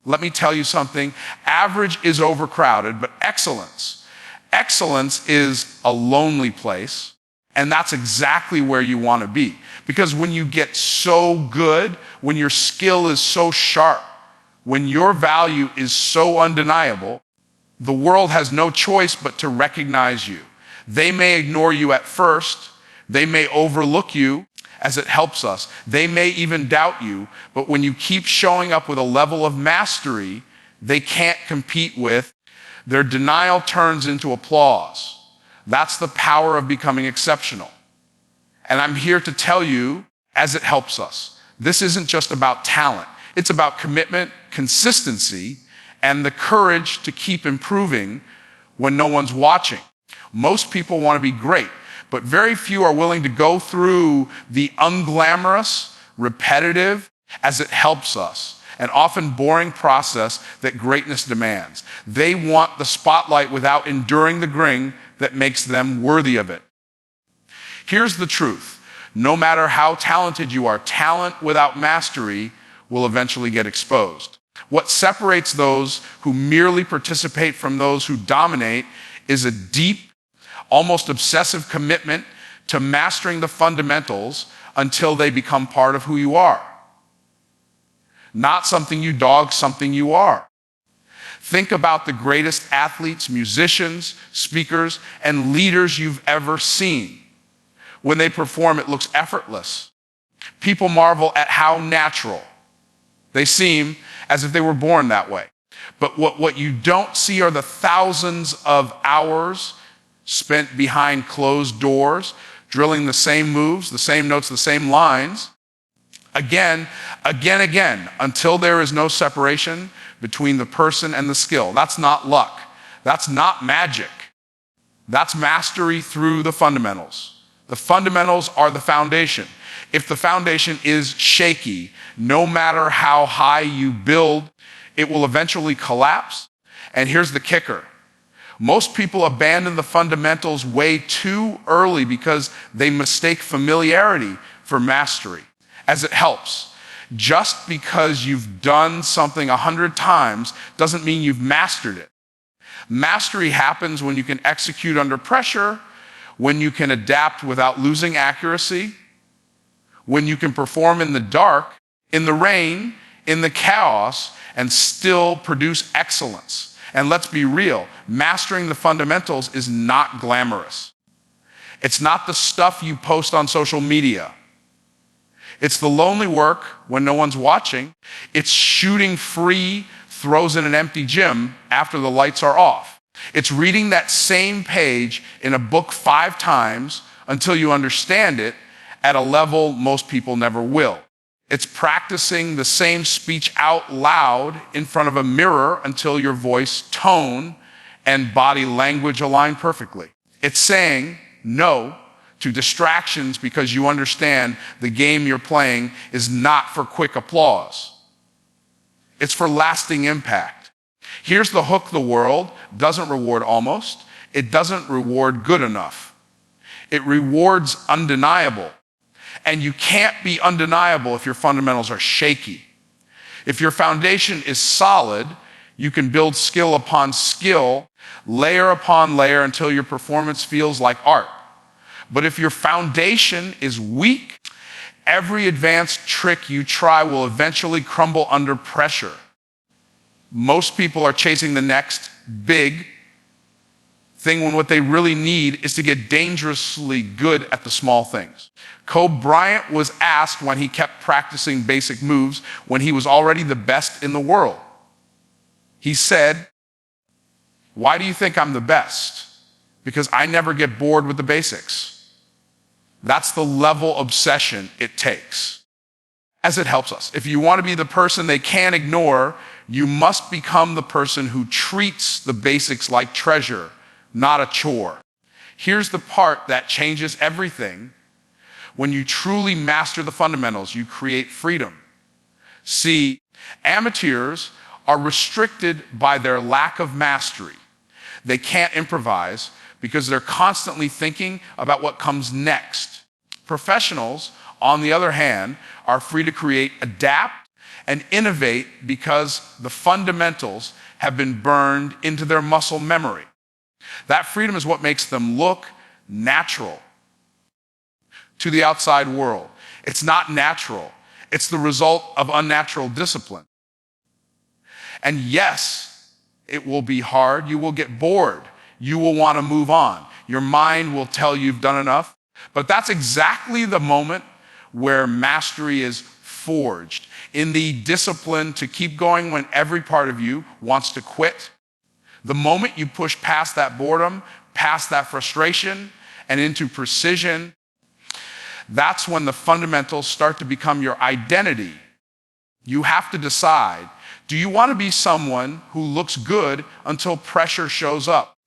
Let me tell you something. Average is overcrowded, but excellence is a lonely place. And that's exactly where you want to be. Because when you get so good, when your skill is so sharp, when your value is so undeniable, the world has no choice but to recognize you. They may ignore you at first. They may overlook you as it helps us. They may even doubt you. But when you keep showing up with a level of mastery they can't compete with, their denial turns into applause. That's the power of becoming exceptional. And I'm here to tell you, as it helps us, this isn't just about talent. It's about commitment, consistency, and the courage to keep improving when no one's watching. Most people want to be great, but very few are willing to go through the unglamorous, repetitive, as it helps us, and often boring process that greatness demands. They want the spotlight without enduring the grind that makes them worthy of it. Here's the truth. No matter how talented you are, talent without mastery will eventually get exposed. What separates those who merely participate from those who dominate is a deep, almost obsessive commitment to mastering the fundamentals until they become part of who you are. Not something you dog, something you are. Think about the greatest athletes, musicians, speakers, and leaders you've ever seen. When they perform, it looks effortless. People marvel at how natural they seem, as if they were born that way. But what you don't see are the thousands of hours spent behind closed doors, drilling the same moves, the same notes, the same lines, again, until there is no separation between the person and the skill. That's not luck. That's not magic. That's mastery through the fundamentals. The fundamentals are the foundation. If the foundation is shaky, no matter how high you build, it will eventually collapse. And here's the kicker. Most people abandon the fundamentals way too early because they mistake familiarity for mastery, as it helps. Just because you've done something 100 times doesn't mean you've mastered it. Mastery happens when you can execute under pressure, when you can adapt without losing accuracy, when you can perform in the dark, in the rain, in the chaos, and still produce excellence. And let's be real, mastering the fundamentals is not glamorous. It's not the stuff you post on social media. It's the lonely work when no one's watching. It's shooting free throws in an empty gym after the lights are off. It's reading that same page in a book 5 times until you understand it at a level most people never will. It's practicing the same speech out loud in front of a mirror until your voice, tone, and body language align perfectly. It's saying no to distractions because you understand the game you're playing is not for quick applause. It's for lasting impact. Here's the hook: the world doesn't reward almost. It doesn't reward good enough. It rewards undeniable. And you can't be undeniable if your fundamentals are shaky. If your foundation is solid, you can build skill upon skill, layer upon layer until your performance feels like art. But if your foundation is weak, every advanced trick you try will eventually crumble under pressure. Most people are chasing the next big thing when what they really need is to get dangerously good at the small things. Kobe Bryant was asked when he kept practicing basic moves when he was already the best in the world. He said, "Why do you think I'm the best? Because I never get bored with the basics." That's the level of obsession it takes. As it helps us. If you want to be the person they can't ignore, you must become the person who treats the basics like treasure, not a chore. Here's the part that changes everything. When you truly master the fundamentals, you create freedom. See, amateurs are restricted by their lack of mastery. They can't improvise because they're constantly thinking about what comes next. Professionals, on the other hand, are free to create, adapt, and innovate because the fundamentals have been burned into their muscle memory. That freedom is what makes them look natural to the outside world. It's not natural. It's the result of unnatural discipline. And yes, it will be hard. You will get bored. You will want to move on. Your mind will tell you you've done enough. But that's exactly the moment where mastery is forged, in the discipline to keep going when every part of you wants to quit. The moment you push past that boredom, past that frustration, and into precision, that's when the fundamentals start to become your identity. You have to decide, do you want to be someone who looks good until pressure shows up?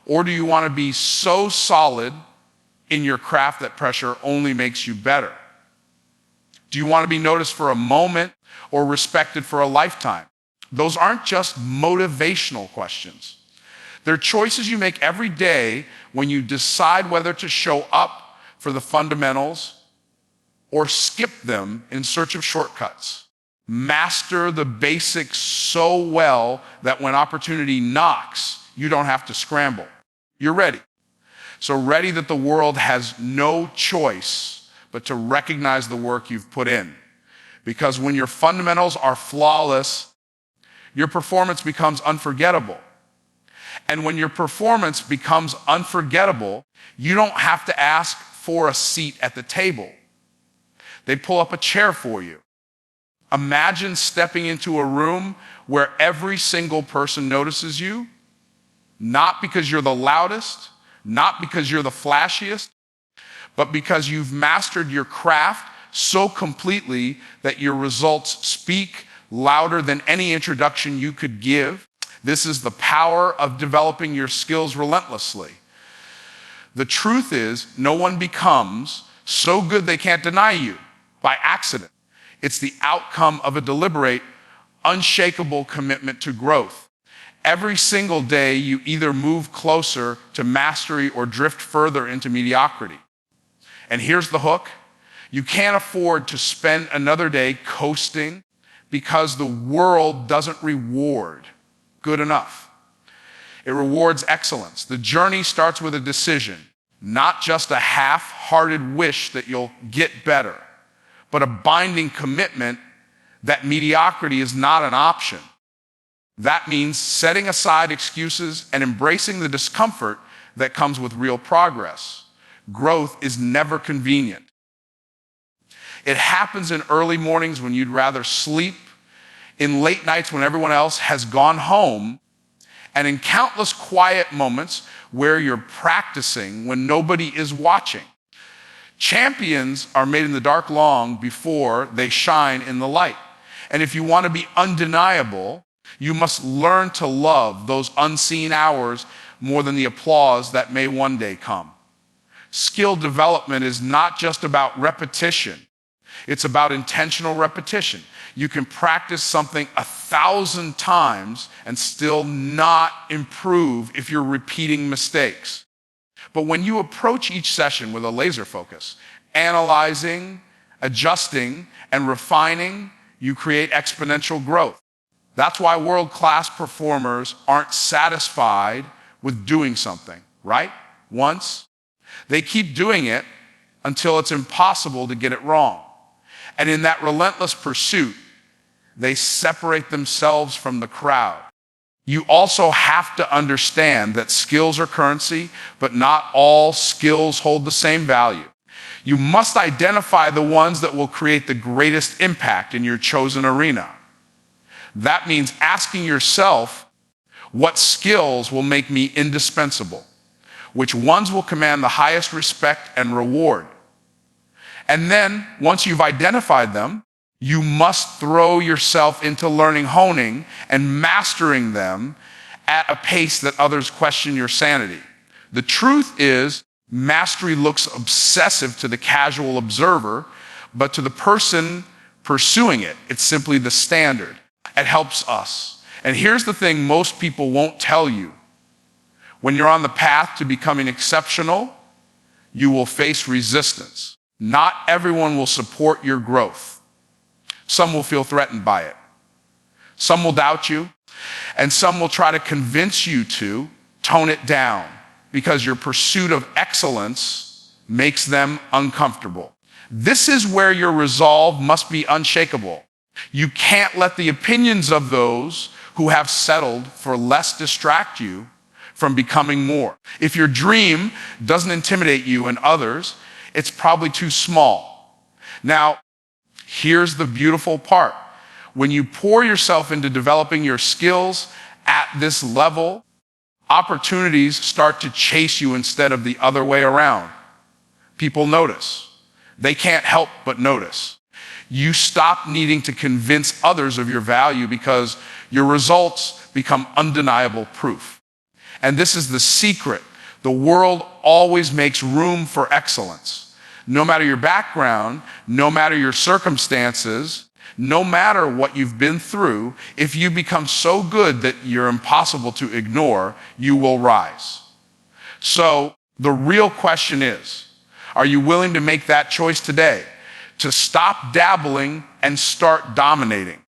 Or do you want to be so solid in your craft that pressure only makes you better? Do you want to be noticed for a moment or respected for a lifetime? Those aren't just motivational questions. They're choices you make every day when you decide whether to show up for the fundamentals or skip them in search of shortcuts. Master the basics so well that when opportunity knocks, you don't have to scramble. You're ready. So ready that the world has no choice but to recognize the work you've put in. Because when your fundamentals are flawless, your performance becomes unforgettable. And when your performance becomes unforgettable, you don't have to ask for a seat at the table. They pull up a chair for you. Imagine stepping into a room where every single person notices you, not because you're the loudest, not because you're the flashiest, but because you've mastered your craft so completely that your results speak louder than any introduction you could give. This is the power of developing your skills relentlessly. The truth is, no one becomes so good they can't deny you by accident. It's the outcome of a deliberate, unshakable commitment to growth. Every single day, you either move closer to mastery or drift further into mediocrity. And here's the hook. You can't afford to spend another day coasting because the world doesn't reward good enough. It rewards excellence. The journey starts with a decision, not just a half-hearted wish that you'll get better, but a binding commitment that mediocrity is not an option. That means setting aside excuses and embracing the discomfort that comes with real progress. Growth is never convenient. It happens in early mornings when you'd rather sleep, in late nights when everyone else has gone home, and in countless quiet moments where you're practicing when nobody is watching. Champions are made in the dark long before they shine in the light. And if you want to be undeniable, you must learn to love those unseen hours more than the applause that may one day come. Skill development is not just about repetition. It's about intentional repetition. You can practice something 1,000 times and still not improve if you're repeating mistakes. But when you approach each session with a laser focus, analyzing, adjusting, and refining, you create exponential growth. That's why world-class performers aren't satisfied with doing something, right? Once. They keep doing it until it's impossible to get it wrong. And in that relentless pursuit, they separate themselves from the crowd. You also have to understand that skills are currency, but not all skills hold the same value. You must identify the ones that will create the greatest impact in your chosen arena. That means asking yourself, what skills will make me indispensable? Which ones will command the highest respect and reward? And then, once you've identified them, you must throw yourself into learning, honing, and mastering them at a pace that others question your sanity. The truth is, mastery looks obsessive to the casual observer, but to the person pursuing it, it's simply the standard. It helps us. And here's the thing most people won't tell you. When you're on the path to becoming exceptional, you will face resistance. Not everyone will support your growth. Some will feel threatened by it. Some will doubt you, and some will try to convince you to tone it down because your pursuit of excellence makes them uncomfortable. This is where your resolve must be unshakable. You can't let the opinions of those who have settled for less distract you from becoming more. If your dream doesn't intimidate you and others, it's probably too small. Now, here's the beautiful part. When you pour yourself into developing your skills at this level, opportunities start to chase you instead of the other way around. People notice. They can't help but notice. You stop needing to convince others of your value because your results become undeniable proof. And this is the secret. The world always makes room for excellence. No matter your background, no matter your circumstances, no matter what you've been through, if you become so good that you're impossible to ignore, you will rise. So the real question is, are you willing to make that choice today? To stop dabbling and start dominating.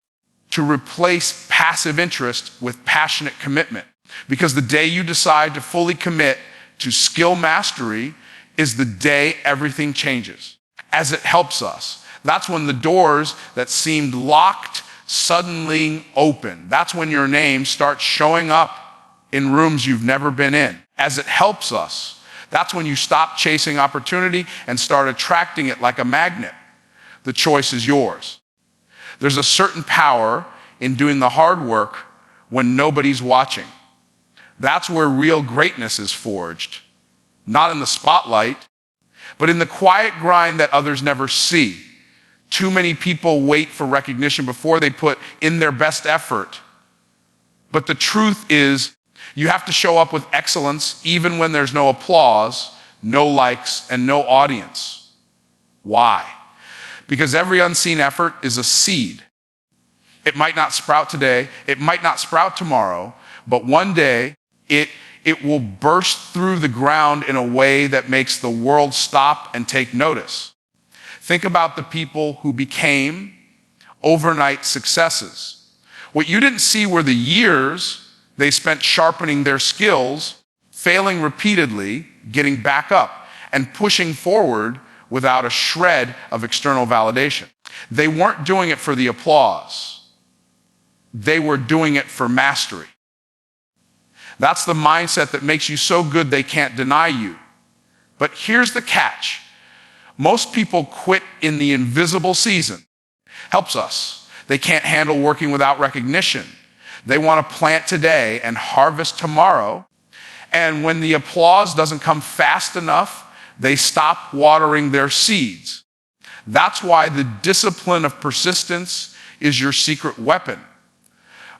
To replace passive interest with passionate commitment. Because the day you decide to fully commit to skill mastery is the day everything changes. As it helps us. That's when the doors that seemed locked suddenly open. That's when your name starts showing up in rooms you've never been in. As it helps us, that's when you stop chasing opportunity and start attracting it like a magnet. The choice is yours. There's a certain power in doing the hard work when nobody's watching. That's where real greatness is forged. Not in the spotlight, but in the quiet grind that others never see. Too many people wait for recognition before they put in their best effort. But the truth is, you have to show up with excellence even when there's no applause, no likes, and no audience. Why? Because every unseen effort is a seed. It might not sprout today, it might not sprout tomorrow, but one day it will burst through the ground in a way that makes the world stop and take notice. Think about the people who became overnight successes. What you didn't see were the years they spent sharpening their skills, failing repeatedly, getting back up, and pushing forward without a shred of external validation. They weren't doing it for the applause. They were doing it for mastery. That's the mindset that makes you so good they can't deny you. But here's the catch. Most people quit in the invisible season. Helps us. They can't handle working without recognition. They want to plant today and harvest tomorrow. And when the applause doesn't come fast enough, they stop watering their seeds. That's why the discipline of persistence is your secret weapon.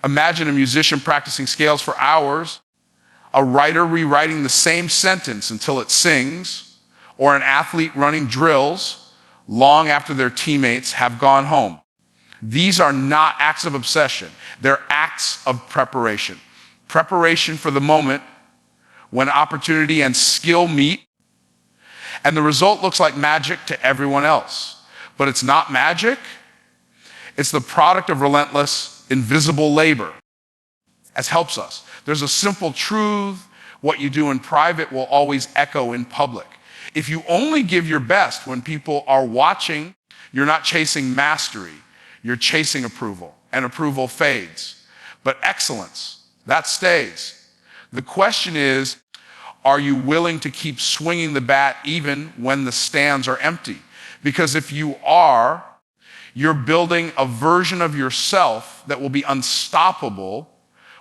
Imagine a musician practicing scales for hours, a writer rewriting the same sentence until it sings, or an athlete running drills long after their teammates have gone home. These are not acts of obsession. They're acts of preparation. Preparation for the moment when opportunity and skill meet, and the result looks like magic to everyone else. But it's not magic. It's the product of relentless, invisible labor, as helps us. There's a simple truth. What you do in private will always echo in public. If you only give your best when people are watching, you're not chasing mastery. You're chasing approval, and approval fades. But excellence, that stays. The question is, are you willing to keep swinging the bat even when the stands are empty? Because if you are, you're building a version of yourself that will be unstoppable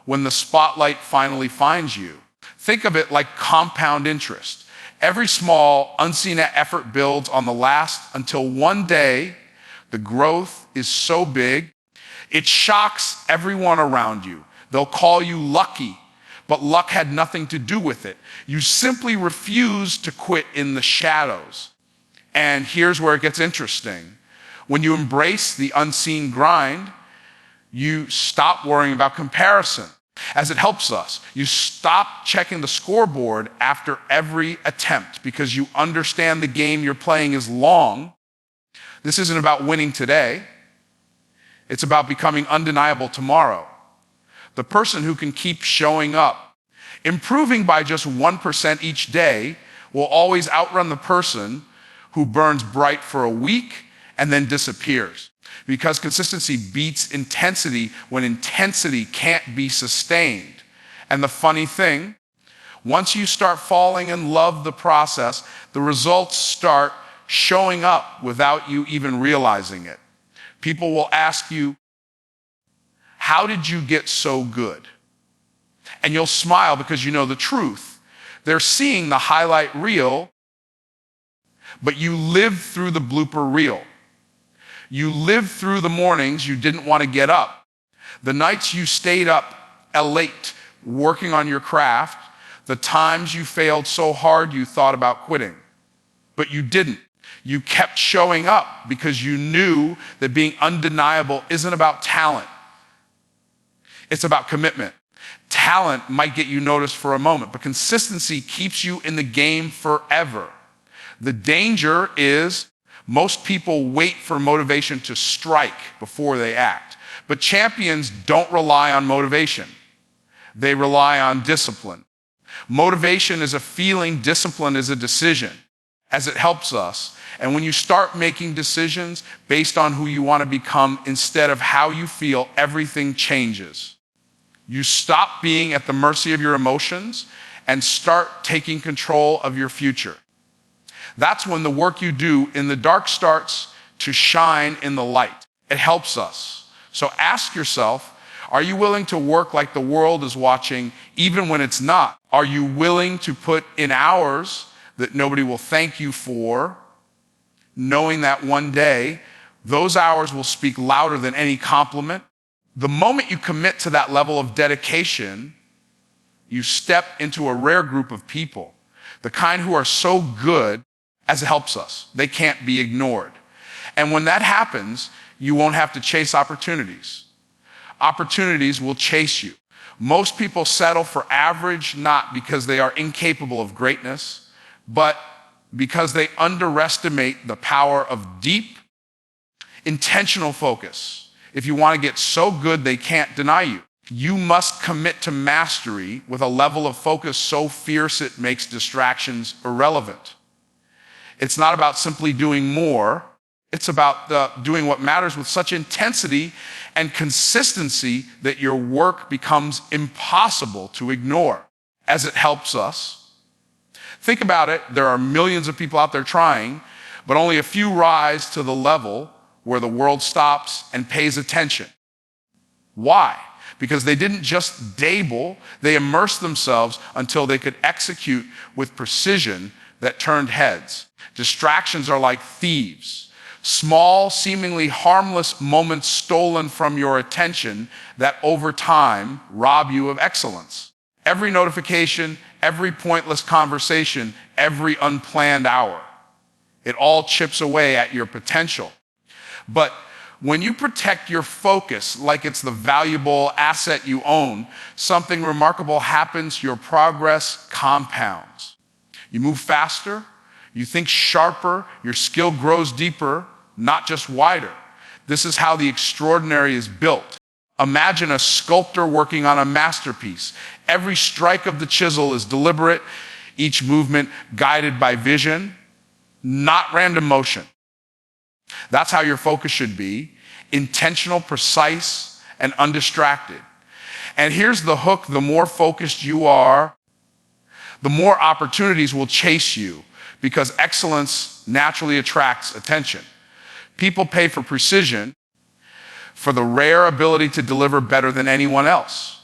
when the spotlight finally finds you. Think of it like compound interest. Every small, unseen effort builds on the last until one day the growth is so big, it shocks everyone around you. They'll call you lucky, but luck had nothing to do with it. You simply refuse to quit in the shadows. And here's where it gets interesting. When you embrace the unseen grind, you stop worrying about comparison. As it helps us, you stop checking the scoreboard after every attempt because you understand the game you're playing is long. This isn't about winning today. It's about becoming undeniable tomorrow. The person who can keep showing up. Improving by just 1% each day will always outrun the person who burns bright for a week and then disappears. Because consistency beats intensity when intensity can't be sustained. And the funny thing, once you start falling in love with the process, the results start showing up without you even realizing it. People will ask you, how did you get so good? And you'll smile because you know the truth. They're seeing the highlight reel, but you lived through the blooper reel. You lived through the mornings you didn't want to get up, the nights you stayed up late working on your craft, the times you failed so hard you thought about quitting, but you didn't. You kept showing up because you knew that being undeniable isn't about talent. It's about commitment. Talent might get you noticed for a moment, but consistency keeps you in the game forever. The danger is most people wait for motivation to strike before they act. But champions don't rely on motivation. They rely on discipline. Motivation is a feeling, discipline is a decision, as it helps us. And when you start making decisions based on who you want to become instead of how you feel, everything changes. You stop being at the mercy of your emotions and start taking control of your future. That's when the work you do in the dark starts to shine in the light. It helps us. So ask yourself, are you willing to work like the world is watching even when it's not? Are you willing to put in hours that nobody will thank you for, knowing that one day those hours will speak louder than any compliment? The moment you commit to that level of dedication, you step into a rare group of people, the kind who are so good as it helps us. They can't be ignored. And when that happens, you won't have to chase opportunities. Opportunities will chase you. Most people settle for average not because they are incapable of greatness, but because they underestimate the power of deep, intentional focus. If you want to get so good they can't deny you, you must commit to mastery with a level of focus so fierce it makes distractions irrelevant. It's not about simply doing more. It's about doing what matters with such intensity and consistency that your work becomes impossible to ignore, as it helps us. Think about it. There are millions of people out there trying, but only a few rise to the level where the world stops and pays attention. Why? Because they didn't just dabble, they immersed themselves until they could execute with precision that turned heads. Distractions are like thieves. Small, seemingly harmless moments stolen from your attention that over time rob you of excellence. Every notification, every pointless conversation, every unplanned hour, it all chips away at your potential. But when you protect your focus like it's the valuable asset you own, something remarkable happens. Your progress compounds. You move faster, you think sharper, your skill grows deeper, not just wider. This is how the extraordinary is built. Imagine a sculptor working on a masterpiece. Every strike of the chisel is deliberate, each movement guided by vision, not random motion. That's how your focus should be, intentional, precise, and undistracted. And here's the hook: the more focused you are, the more opportunities will chase you, because excellence naturally attracts attention. People pay for precision, for the rare ability to deliver better than anyone else.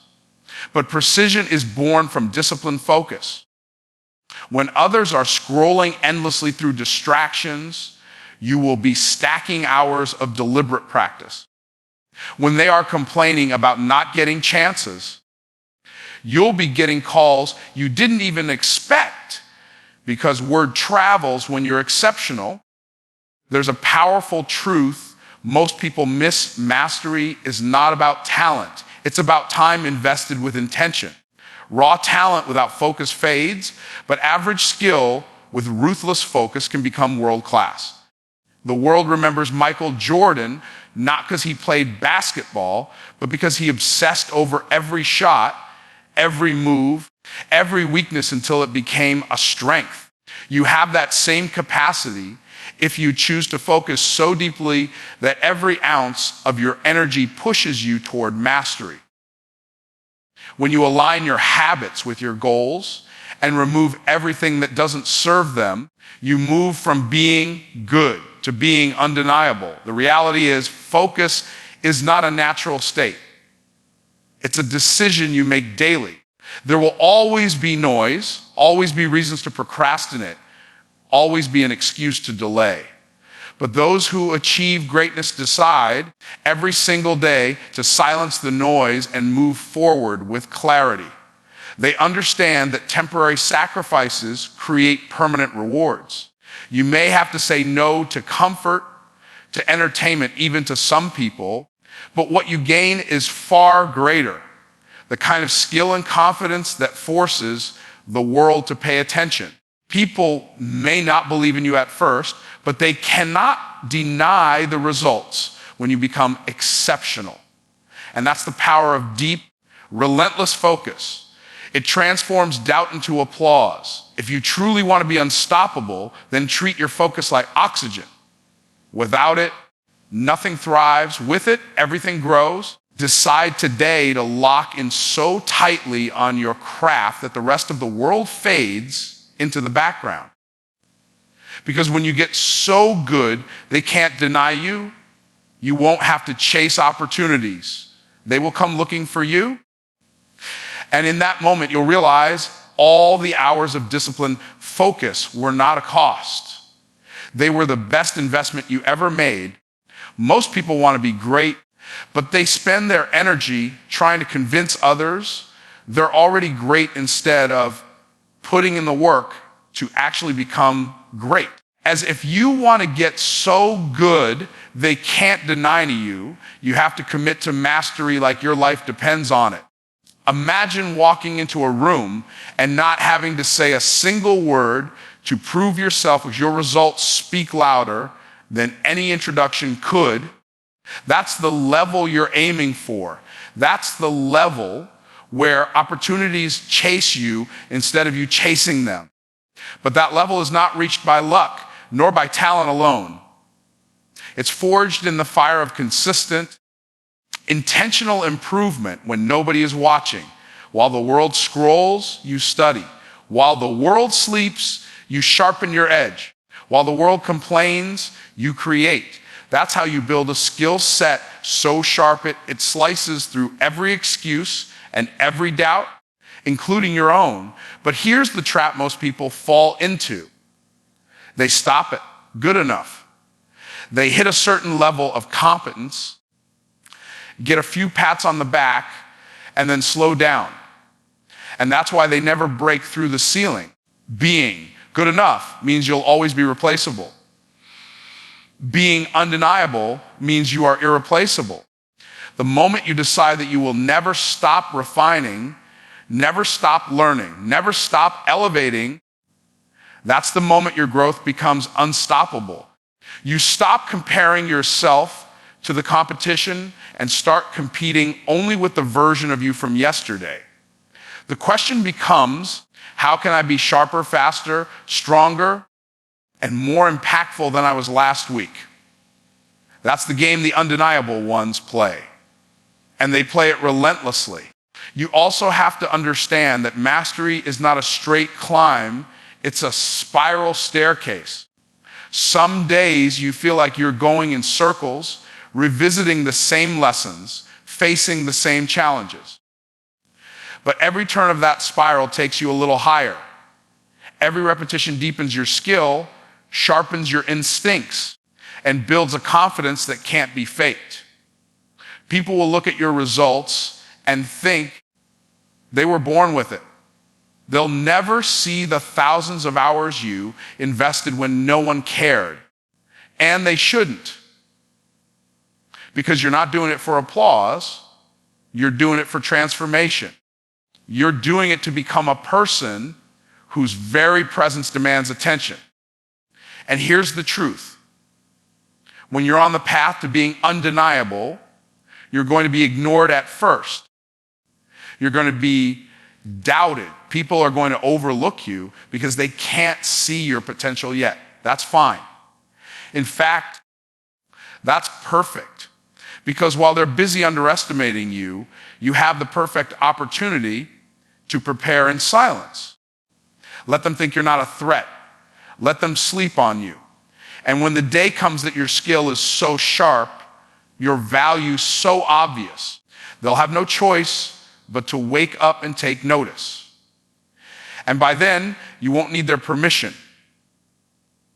But precision is born from disciplined focus. When others are scrolling endlessly through distractions, you will be stacking hours of deliberate practice. When they are complaining about not getting chances, you'll be getting calls you didn't even expect, because word travels when you're exceptional. There's a powerful truth most people miss: mastery is not about talent. It's about time invested with intention. Raw talent without focus fades, but average skill with ruthless focus can become world class. The world remembers Michael Jordan not because he played basketball, but because he obsessed over every shot, every move, every weakness until it became a strength. You have that same capacity if you choose to focus so deeply that every ounce of your energy pushes you toward mastery. When you align your habits with your goals and remove everything that doesn't serve them, you move from being good to being undeniable. The reality is, focus is not a natural state. It's a decision you make daily. There will always be noise, always be reasons to procrastinate, always be an excuse to delay. But those who achieve greatness decide every single day to silence the noise and move forward with clarity. They understand that temporary sacrifices create permanent rewards. You may have to say no to comfort, to entertainment, even to some people, but what you gain is far greater. The kind of skill and confidence that forces the world to pay attention. People may not believe in you at first, but they cannot deny the results when you become exceptional. And that's the power of deep, relentless focus. It transforms doubt into applause. If you truly want to be unstoppable, then treat your focus like oxygen. Without it, nothing thrives. With it, everything grows. Decide today to lock in so tightly on your craft that the rest of the world fades into the background. Because when you get so good they can't deny you, you won't have to chase opportunities. They will come looking for you. And in that moment, you'll realize all the hours of disciplined focus were not a cost. They were the best investment you ever made. Most people want to be great, but they spend their energy trying to convince others they're already great instead of putting in the work to actually become great. As if you want to get so good they can't deny you, you have to commit to mastery like your life depends on it. Imagine walking into a room and not having to say a single word to prove yourself, because your results speak louder than any introduction could. That's the level you're aiming for. That's the level where opportunities chase you instead of you chasing them. But that level is not reached by luck, nor by talent alone. It's forged in the fire of consistent, intentional improvement when nobody is watching. While the world scrolls, you study. While the world sleeps, you sharpen your edge. While the world complains, you create. That's how you build a skill set so sharp it slices through every excuse and every doubt, including your own. But here's the trap most people fall into. They stop at good enough. They hit a certain level of competence, get a few pats on the back, and then slow down. And that's why they never break through the ceiling. Being good enough means you'll always be replaceable. Being undeniable means you are irreplaceable. The moment you decide that you will never stop refining, never stop learning, never stop elevating, that's the moment your growth becomes unstoppable. You stop comparing yourself to the competition and start competing only with the version of you from yesterday. The question becomes, how can I be sharper, faster, stronger, and more impactful than I was last week? That's the game the undeniable ones play. And they play it relentlessly. You also have to understand that mastery is not a straight climb, it's a spiral staircase. Some days you feel like you're going in circles, revisiting the same lessons, facing the same challenges. But every turn of that spiral takes you a little higher. Every repetition deepens your skill, sharpens your instincts, and builds a confidence that can't be faked. People will look at your results and think they were born with it. They'll never see the thousands of hours you invested when no one cared. And they shouldn't. Because you're not doing it for applause, you're doing it for transformation. You're doing it to become a person whose very presence demands attention. And here's the truth. When you're on the path to being undeniable, you're going to be ignored at first. You're going to be doubted. People are going to overlook you because they can't see your potential yet. That's fine. In fact, that's perfect. Because while they're busy underestimating you, you have the perfect opportunity to prepare in silence. Let them think you're not a threat. Let them sleep on you. And when the day comes that your skill is so sharp, your value so obvious, they'll have no choice but to wake up and take notice. And by then, you won't need their permission.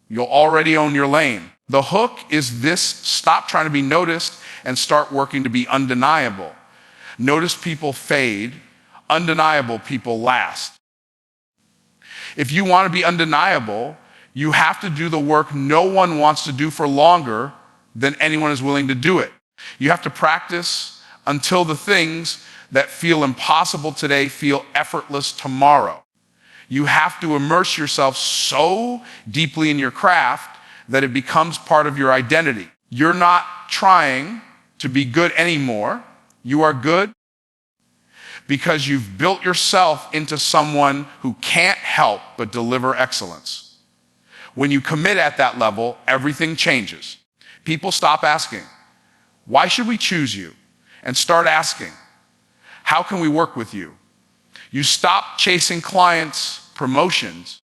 You'll already own your lane. The hook is this: stop trying to be noticed and start working to be undeniable. Notice people fade, undeniable people last. If you want to be undeniable, you have to do the work no one wants to do for longer than anyone is willing to do it. You have to practice until the things that feel impossible today feel effortless tomorrow. You have to immerse yourself so deeply in your craft that it becomes part of your identity. You're not trying to be good anymore. You are good because you've built yourself into someone who can't help but deliver excellence. When you commit at that level, everything changes. People stop asking, "Why should we choose you?" and start asking, "How can we work with you?" You stop chasing clients, promotions,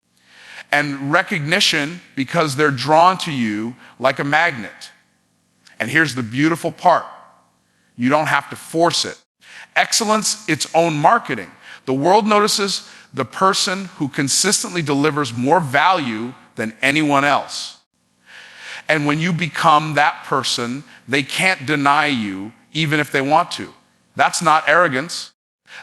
and recognition because they're drawn to you like a magnet. And here's the beautiful part: you don't have to force it. Excellence, its own marketing. The world notices the person who consistently delivers more value than anyone else. And when you become that person, they can't deny you even if they want to. That's not arrogance.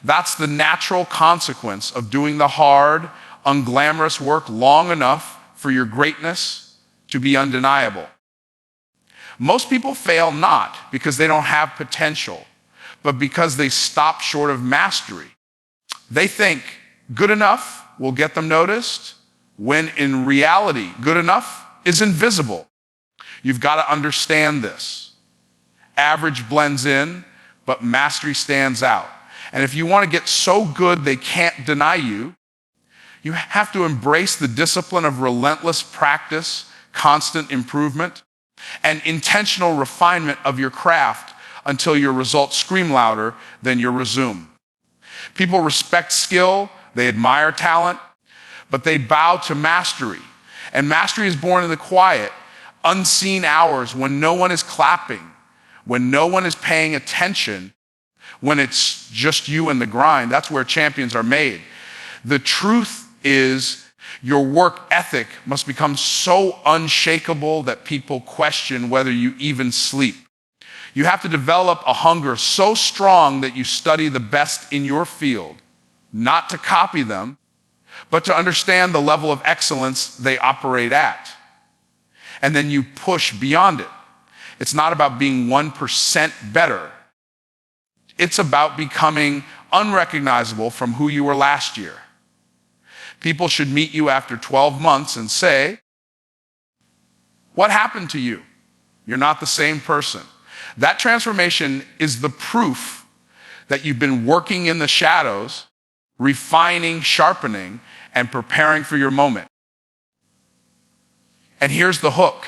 That's the natural consequence of doing the hard, unglamorous work long enough for your greatness to be undeniable. Most people fail not because they don't have potential, but because they stop short of mastery. They think good enough will get them noticed, when in reality, good enough is invisible. You've got to understand this. Average blends in, but mastery stands out. And if you want to get so good they can't deny you, you have to embrace the discipline of relentless practice, constant improvement, and intentional refinement of your craft until your results scream louder than your resume. People respect skill, they admire talent, but they bow to mastery. And mastery is born in the quiet, unseen hours when no one is clapping, when no one is paying attention, when it's just you and the grind. That's where champions are made. The truth is, your work ethic must become so unshakable that people question whether you even sleep. You have to develop a hunger so strong that you study the best in your field, not to copy them, but to understand the level of excellence they operate at. And then you push beyond it. It's not about being 1% better. It's about becoming unrecognizable from who you were last year. People should meet you after 12 months and say, "What happened to you? You're not the same person." That transformation is the proof that you've been working in the shadows, refining, sharpening, and preparing for your moment. And here's the hook.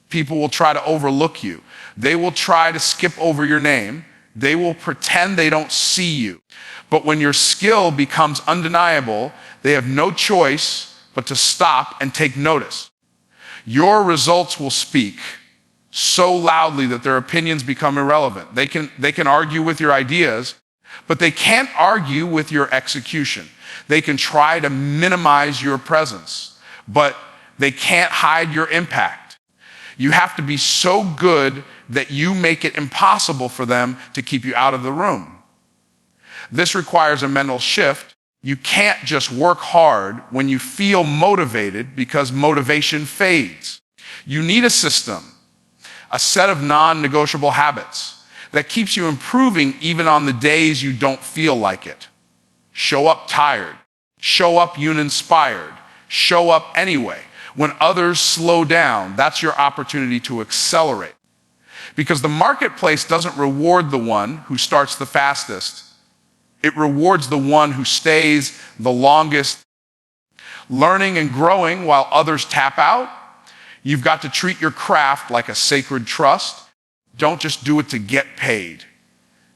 People will try to overlook you. They will try to skip over your name. They will pretend they don't see you. But when your skill becomes undeniable, they have no choice but to stop and take notice. Your results will speak so loudly that their opinions become irrelevant. They can argue with your ideas, but they can't argue with your execution. They can try to minimize your presence, but they can't hide your impact. You have to be so good that you make it impossible for them to keep you out of the room. This requires a mental shift. You can't just work hard when you feel motivated, because motivation fades. You need a system, a set of non-negotiable habits that keeps you improving even on the days you don't feel like it. Show up tired. Show up uninspired. Show up anyway. When others slow down, that's your opportunity to accelerate. Because the marketplace doesn't reward the one who starts the fastest. It rewards the one who stays the longest. Learning and growing while others tap out, you've got to treat your craft like a sacred trust. Don't just do it to get paid.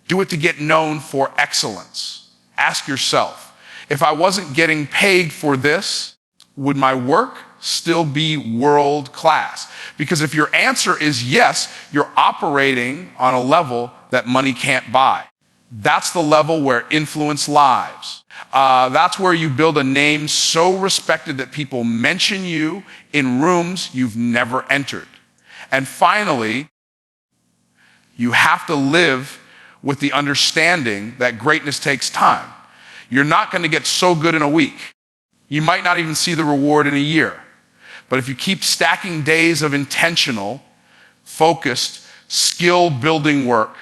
Do it to get known for excellence. Ask yourself, if I wasn't getting paid for this, would my work still be world class? Because if your answer is yes, you're operating on a level that money can't buy. That's the level where influence lives. That's where you build a name so respected that people mention you in rooms you've never entered. And finally, you have to live with the understanding that greatness takes time. You're not going to get so good in a week. You might not even see the reward in a year. But if you keep stacking days of intentional, focused, skill-building work,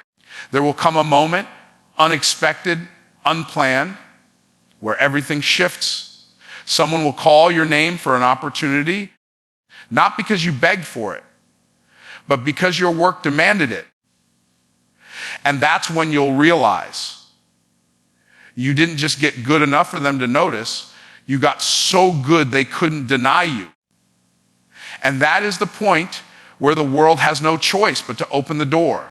there will come a moment, unexpected, unplanned, where everything shifts. Someone will call your name for an opportunity, not because you begged for it, but because your work demanded it. And that's when you'll realize you didn't just get good enough for them to notice, you got so good they couldn't deny you. And that is the point where the world has no choice but to open the door.